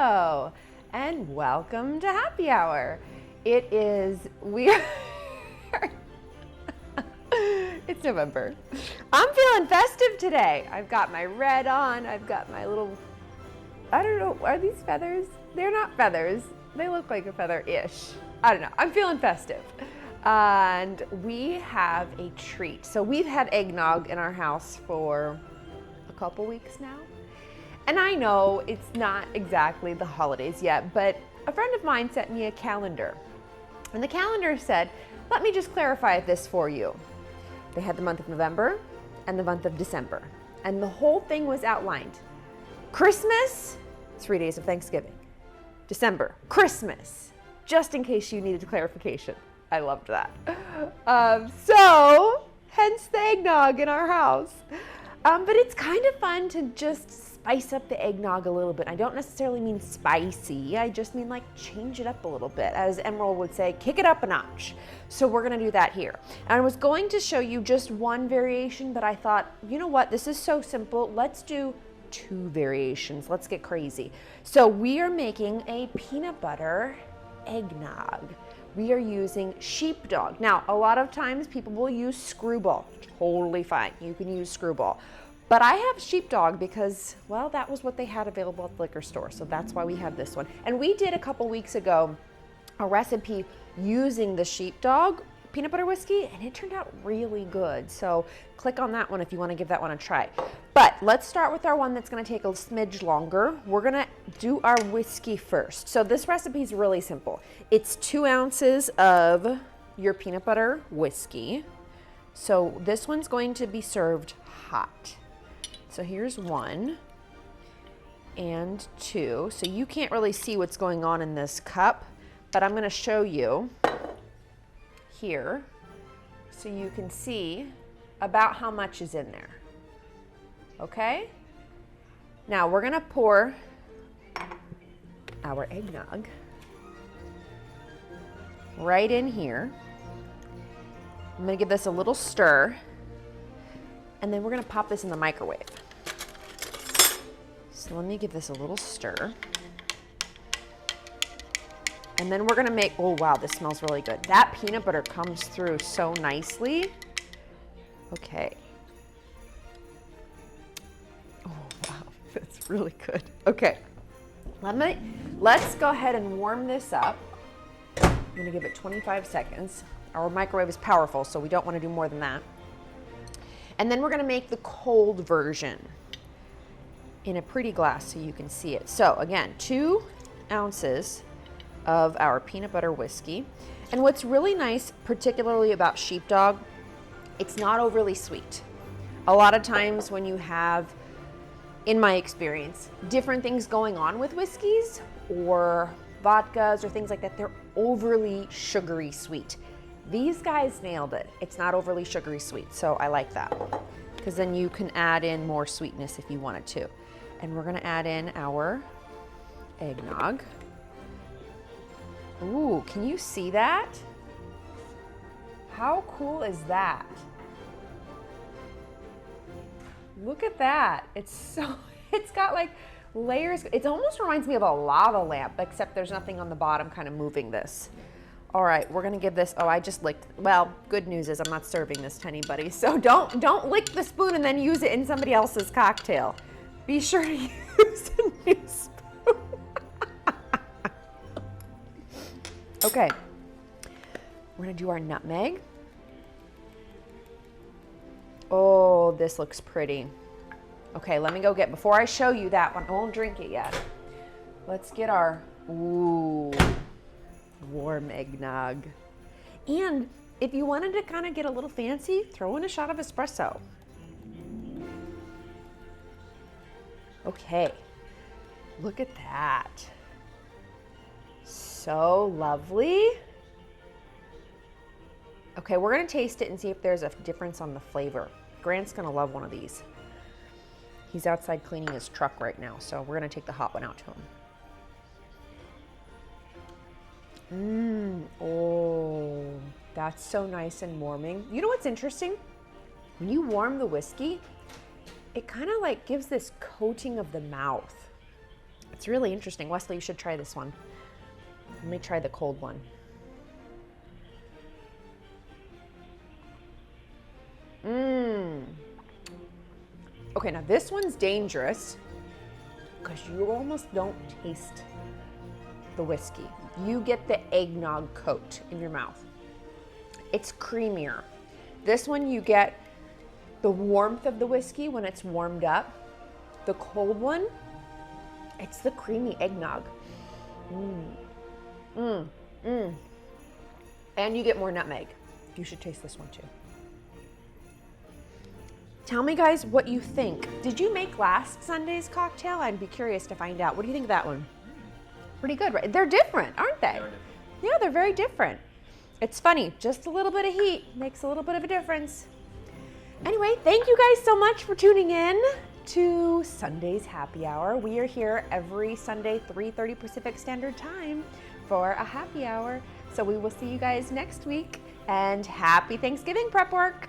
Hello, and welcome to Happy Hour. It's November. I'm feeling festive today. I've got my red on, I've got my little, I don't know, are these feathers? They're not feathers. They look like a feather-ish. I don't know, I'm feeling festive. And we have a treat. So we've had eggnog in our house for a couple weeks now. And I know it's not exactly the holidays yet, but a friend of mine sent me a calendar. And the calendar said, let me just clarify this for you. They had the month of November and the month of December. And the whole thing was outlined. Christmas, 3 days of Thanksgiving. December, Christmas, just in case you needed clarification. I loved that. So, hence the eggnog in our house. But it's kind of fun to just spice up the eggnog a little bit. I don't necessarily mean spicy. I just mean like change it up a little bit. As Emerald would say, kick it up a notch. So we're gonna do that here. And I was going to show you just one variation, but I thought, you know what? This is so simple. Let's do 2 variations. Let's get crazy. So we are making a peanut butter eggnog. We are using sheepdog. Now, a lot of times people will use screwball. Totally fine. You can use screwball. But I have sheepdog because, well, that was what they had available at the liquor store. So that's why we have this one. And we did a couple weeks ago a recipe using the sheepdog peanut butter whiskey, and it turned out really good. So click on that one if you want to give that one a try. But let's start with our one that's going to take a smidge longer. We're going to do our whiskey first. So this recipe is really simple. It's 2 ounces of your peanut butter whiskey. So this one's going to be served hot. So here's 1 and 2. So you can't really see what's going on in this cup, but I'm going to show you here so you can see about how much is in there. Okay? Now we're going to pour our eggnog right in here. I'm going to give this a little stir, and then we're going to pop this in the microwave. So let me give this a little stir. And then we're gonna make, oh wow, this smells really good. That peanut butter comes through so nicely. Okay. Oh wow, that's really good. Okay, let's go ahead and warm this up. I'm gonna give it 25 seconds. Our microwave is powerful, so we don't wanna do more than that. And then we're gonna make the cold version in a pretty glass so you can see it. So again, 2 ounces of our peanut butter whiskey. And what's really nice, particularly about sheepdog, it's not overly sweet. A lot of times when you have, in my experience, different things going on with whiskeys or vodkas or things like that, they're overly sugary sweet. These guys nailed it. It's not overly sugary sweet, so I like that. Because then you can add in more sweetness if you wanted to. And we're gonna add in our eggnog. Ooh, can you see that? How cool is that? Look at that. It's got like layers. It almost reminds me of a lava lamp, except there's nothing on the bottom kind of moving this. All right, we're gonna give this, oh, I just licked, well, good news is I'm not serving this to anybody, so don't lick the spoon and then use it in somebody else's cocktail. Be sure to use a new spoon. Okay, we're gonna do our nutmeg. Oh, this looks pretty. Okay, let me go get, before I show you that one, I won't drink it yet. Let's get our, ooh, warm eggnog. And if you wanted to kind of get a little fancy, throw in a shot of espresso. Okay, look at that. So lovely. Okay, we're gonna taste it and see if there's a difference on the flavor. Grant's gonna love one of these. He's outside cleaning his truck right now, so we're gonna take the hot one out to him. Oh, that's so nice and warming. You know what's interesting? When you warm the whiskey, it kind of like gives this coating of the mouth. It's really interesting. Wesley, you should try this one. Let me try the cold one. Okay, now this one's dangerous because you almost don't taste the whiskey. You get the eggnog coat in your mouth. It's creamier. This one you get the warmth of the whiskey when it's warmed up. The cold one, it's the creamy eggnog. And you get more nutmeg. You should taste this one too. Tell me guys what you think. Did you make last Sunday's cocktail? I'd be curious to find out. What do you think of that one? Pretty good, right? They're different, aren't they? Yeah, they're very different. It's funny, just a little bit of heat makes a little bit of a difference. Anyway, thank you guys so much for tuning in to Sunday's Happy Hour. We are here every Sunday, 3:30 Pacific Standard Time for a happy hour. So we will see you guys next week, and happy Thanksgiving prep work.